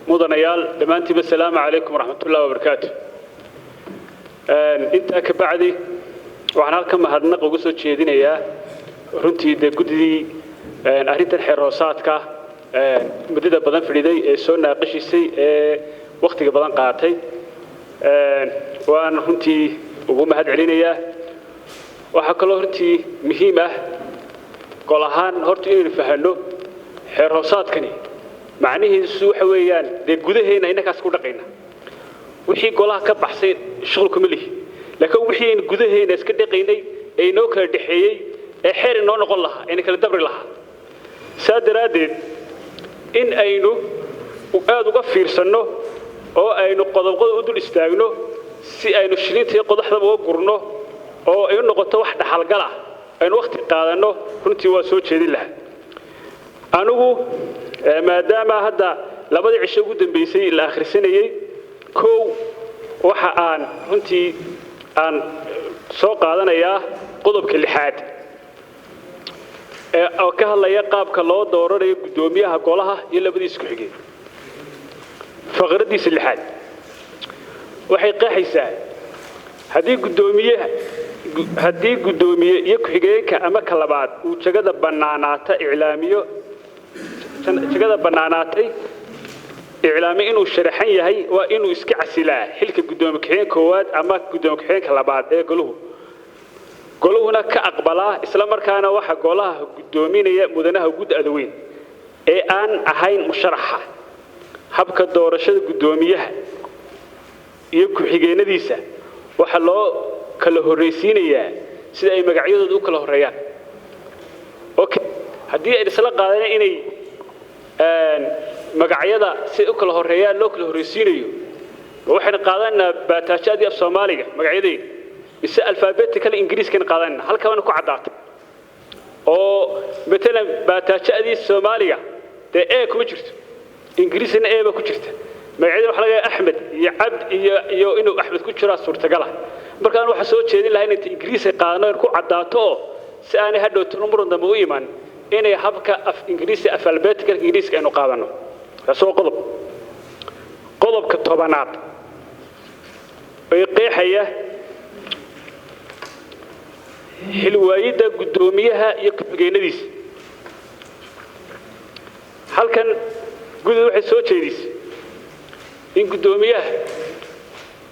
مدنيال دمانتي بالسلام عليكم ورحمة الله وبركاته. أنت كبعدي وعنا كم هرنق وقصة شيء يا رنتي دقدي أريد الحراسات كا مدة بدن فريدي سونا قشي سي وقت بدن قاعتي وأنا رنتي وهم هاد علينا يا وحكلو رنتي مهمة قالهان هرتي نفهمه حراسات كني معنيه سوء حويان دي جودهنا إنك أسكت دقينا وحي قالها كبحسين شغلكم اللي لكن وحي إن جودهنا أسكت دقينا إنه كردحية حير إنه نقول لها إنك الدبر لها سادرادين إن أينو وقاد وقفير سنه أو أينو قدم أدل استاجنه سي أينو شرين تي قد حدا وقرنه أو أينو قد واحد حلقة أينو وقت قادنه كنت واسوي شيء له أنو ما دام هذا لابد يعيشوا قدام بيسي الآخر سنة كو وحان كنتي أن سوق هذا يا قضب كل حاد أو كهلا يقاب كلا دورة قدوميها قولها يلا بدي يسكحجي فغردي سلحاد وحيقى حساب هذه قدومية يكحجي كأما كلا بعد وشجد بنانات إعلامية شجدا بناناتي إعلامي إنه شرحية هي وإنه يسكع سلاح حلك قدامك حين كواد أما قدامك حين كلا بعد قالوه هنا كأقبله إسلام مركانا واحد قالها قدامين مدنها وجود أدوين أن أهين مشرحة حبك الدورشة قداميها يبكوا حجينا ديسة وحلو كله الرئيسين سيدا أي مقعيد دو كله الريان أوكي هدي الإسلام قالنا إني magacyada si u kala horeeyaan loo kala horeysiinayo waxaan qaadanaa baataajadii af Soomaaliga magacyadii is alphabetically Ingiriiskan qaadanaa halka waan ku cadaatay oo mesela baataajadii Soomaaliga ee kuma jirto Ingiriisna ee ba ku jirta magacyada waxa laga Ahmed iyo Abd iyo inuu Ahmed ku jira suurtagal ah markaan waxa soo jeedin lahayn inta Ingiriis ay qaadano ku cadaato si aan hadhow muran dambe u iman inay habka af Ingiriisi alphabetical Ingiriiska aynu qaadano soo qodobka tobanaad ay qeexaya xilwaayida gudoomiyaha iyo ku-xigeenadiisa halkan gudaha waxay soo jeedisay in gudoomiyaha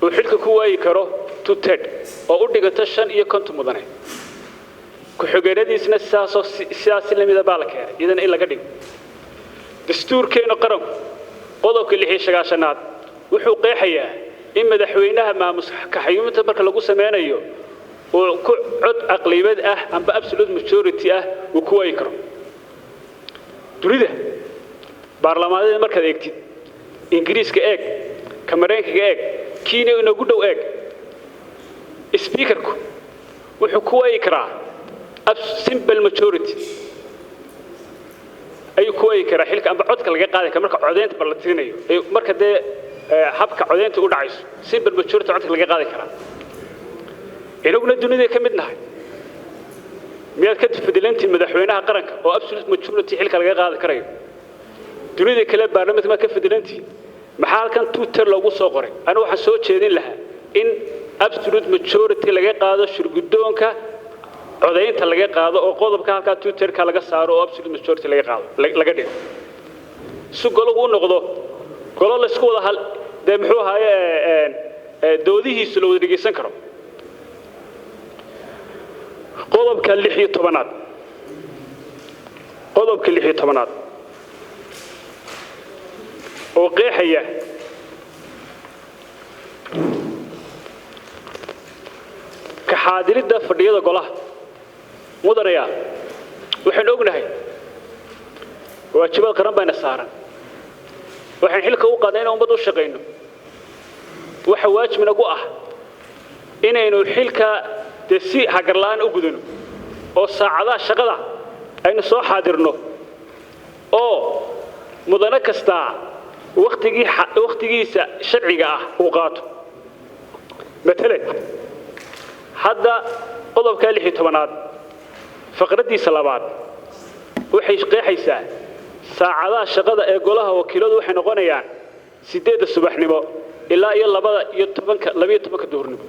uu xilka ku waayi karo tuted oo u dhigata 5 iyo 50 mudane ku-xigeenadiisna siyaasi lamida baa la keenay idan in laga dhigo dastuurkeena qaran qodobka 6 wuxuu qeexayaa in madaxweynaha maamuska xayuumta marka lagu sameeyo oo ku cod aqlabiyad ah amba absolute majority ah uu ku waayi karo dunida baarlamaanada marka eegtid Ingiriiska eeg Mareykanka eeg Kenya inagu dhow eeg speakerku wuxuu ku waayi karaa simple majority ay ku ay kara xilka amba codka laga qaaday marka codeynta ballatirinayo marka de habka codeynta u dhacayso simple majority codka laga qaaday kara inaguna dunida ka midnahay miyaad ka fadilantii madaxweynaha qaranka oo absolute majority xilka laga qaaday karayo dunida kale baarlamaanka ma ka fadilantii maxaa halkan Twitter lagu soo qoray ana waxa soo jeedin lahaa in absolute majority laga qaado shirgudoonka codeynta laga qaado oo qodobka halka Twitter-ka laga saaro oo absolute majority laga qaado laga dhigo si golagu u noqdo golo la isku wada hal de muxuu ahaayee doodihiisa loo dhigeysan karo qodobka 16 oo qeexaya ka xaadirida fadhiyada golaha mudanayaa waxaan ognahay waajibaad qaran bayna saaran waxaan xilka u qaadnay in ummad u shaqeyno waxa waajib nagu ah inaynu xilka si hagarlaan u gudano oo saacadaha shaqada aynu soo xaadirno oo mudane kasta waqtigiisa sharciga ah uu qaato مثلا هذا قضب كالحي تمناد فقردي سلامات وحي قيحيسا ساعدا شقada ee golaha wakiiladu waxay noqonayaan sideedda subaxnimo ilaa iyo 12 duhurnimo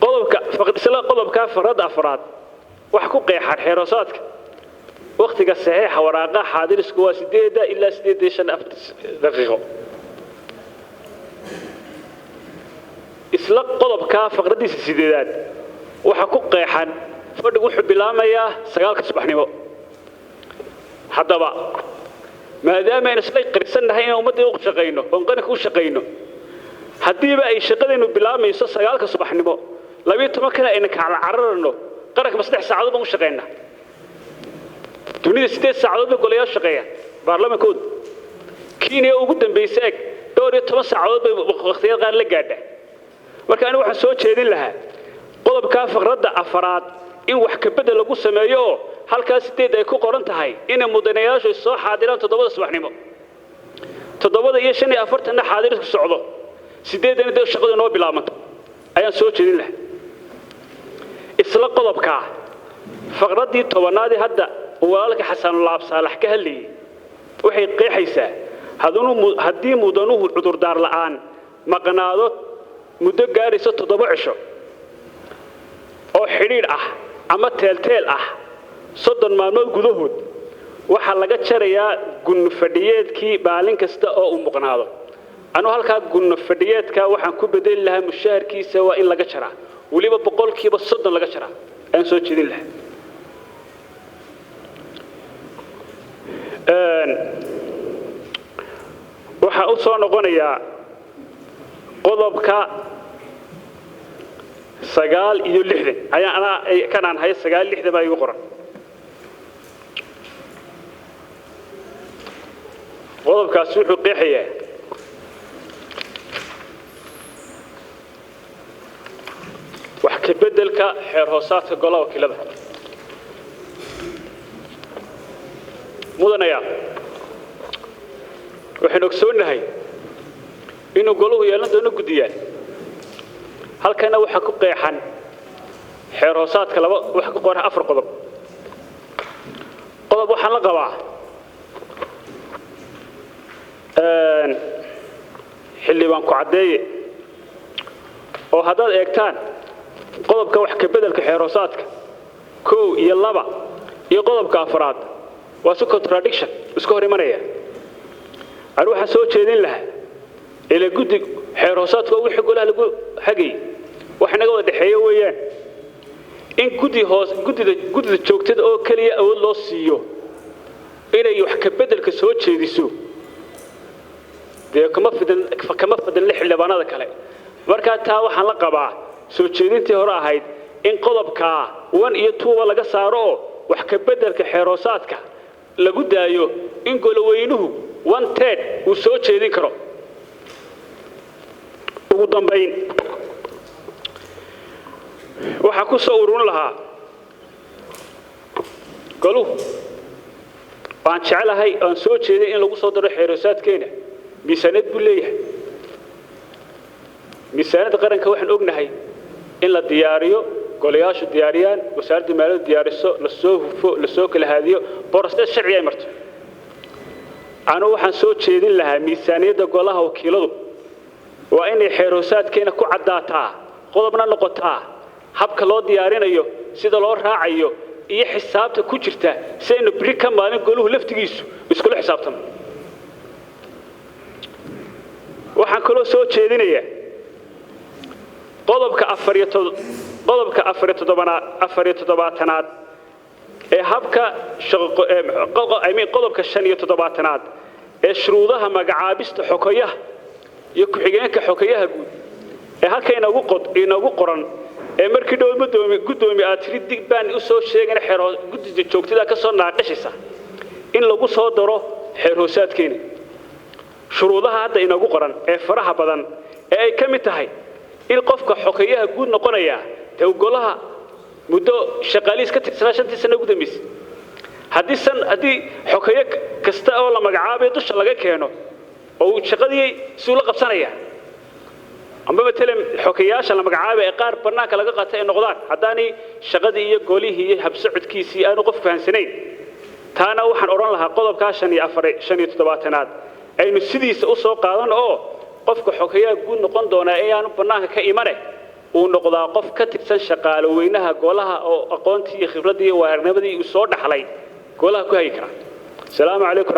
qodobka farada afraad wax ku qeexan xeeroosaadka waqtiga saxiixa waraaqa xaadirisku waa 8 ilaa 8 daqiiqo isla qodobka faqradiisa sideedaad waxa ku qeexan fadhigu wuxuu bilaamayaa 9 subaxnimo haddaba maadaama aynu isla qirsannahay in ummadda u shaqeyno oo qaranka u shaqeyno haddiiba ay shaqadeenu bilaamayso 9 subaxnimo 12 kana ayna kala cararno qaranka 3 saacadood baan u shaqeynaa dunida 8 saacadood golayaal shaqeeya baarlamaankood Kenya ugu dambeysay 12 saacadood bay waqtiyada qaar la gaadhay marka anigu waxaan soo jeedin lahaa qodobka faqradda afraad in wax ka bedel lagu sameeyo halkaas 8 ay ku qoran tahay in mudanayaashu soo xaadiraan 7 subaxnimo 7 iyo 45 xaadirisku socdo 8 inay shaqadu noo bilaabanto ayaan soo jeedin lahaa isla qodobka faqraddii 10aad hadda walaalka Xasan Laab Saalax ka hadlayay waxay qeexaysaa haddii mudanuhu cudur daar la'aan maqnaado muddo gaarayso 7 cisho oo xiriir ah ama teelteel ah 30 maalmood gudahood waxa laga jarayaa gun fadhiyeedkii maalin kasta oo uu maqnaado anu halka gun fadhiyeedka waxaan ku bedeli lahaa mushaharkiisa waa in laga jaraa waliba 30% laga jaraa aan soo jeedin lahaa waxa uu soo noqonayaa qodobka 9 ayaan kanaan hay 9 baa igu qoran qodobkaas wuxuu qeexayaa wax ka bedelka xeer hoosaadka golaha wakiilada mudanaya waxaan ogsoonahay inuu goluhu yeelan doono gudiyaan halkana waxa ku qeexan xeer hoosaadka wax ku qoran 4 qodob waxaan la qabaa xildhibaan ku cadeeye oo haddaad eegtaan qodobka wax ka bedelka xeer hoosaadka 1 iyo 2 iyo qodobka afraad waa si contradiction isku hor imanaya aan waxa soo jeedin lahaa ila gudi xeer hoosaadka wixii golaha lagu hagay waxa naga wada dhaxeeyo weeyaan in gudida joogtada oo kaliya awood loo siiyo inay wax ka bedelka soo jeediso kama fadlan xildhibaanada kale marka taa waxaan la qabaa soo jeedintii hore ahayd in qodobka 1 iyo 2 laga saaro wax ka bedelka xeer hoosaadka lagu daayo in goloweynuhu 1/3 uu soo jeedin karo ugu dambeyn waxa ku soo urun lahaa goluhu waan jecelahay aan soo jeeday in lagu soo daro xeer hoosaadkeena miisaaniyad buu leeyahay miisaaniyadda qaranka waxaan ognahay in la diyaariyo golayaashu diyaariyaan wasaaradda maaliyadda diyaariso la soo hufo la soo kala haadiyo boorasada sharci ay marto anu waxaan soo jeedin lahaa miisaaniyadda golaha wakiiladu waa inay xeer hoosaadkeena ku cadaataa qodobna noqotaa habka loo diyaarinayo sida loo raacayo iyo xisaabta ku jirta si aynu biri ka maalin goluhu laftigiisu iskula xisaabtano waxaan kaloo soo jeedinayaa qodobka 4 ee habka qodobka 5 ee shuruudaha magacaabista xokayaha iyo ku-xigeenka xokayaha guud ee halka inagu qoran ee markii dhow gudoomiye aad tiri dig baan u soo sheegay xeero gudida joogtada ka soo naaqashaysa in lagu soo daro xeer hoosaadkeena shuruudaha hadda inagu qoran ee faraha badan ee ay ka mid tahay in qofka xokayaha guud noqonaya golaha muddo shaqaaliis ka tirsanaa 5 sano ugu dambeysay haddii xokaye kasta oo la magacaabay dusha laga keeno oo shaqadii suu la qabsanaya amba matalan xokayaasha la magacaabay ee qaar banaanka laga qaatay ay noqdaan haddaani shaqadii iyo golihii iyo habsocodkiisii aanu qof fahansanayn taana waxaan oran lahaa qodobka 5 aynu sidiisa u soo qaadan oo qofka xogeeyaa guud noqon doona ee aan banaanka ka imane uu noqdaa qof ka tirsan shaqaale weynaha golaha oo aqoontii iyo khibradii iyo waarnimadii uu soo dhaxlay golaha ku hay kara. Assalaamu calaykum.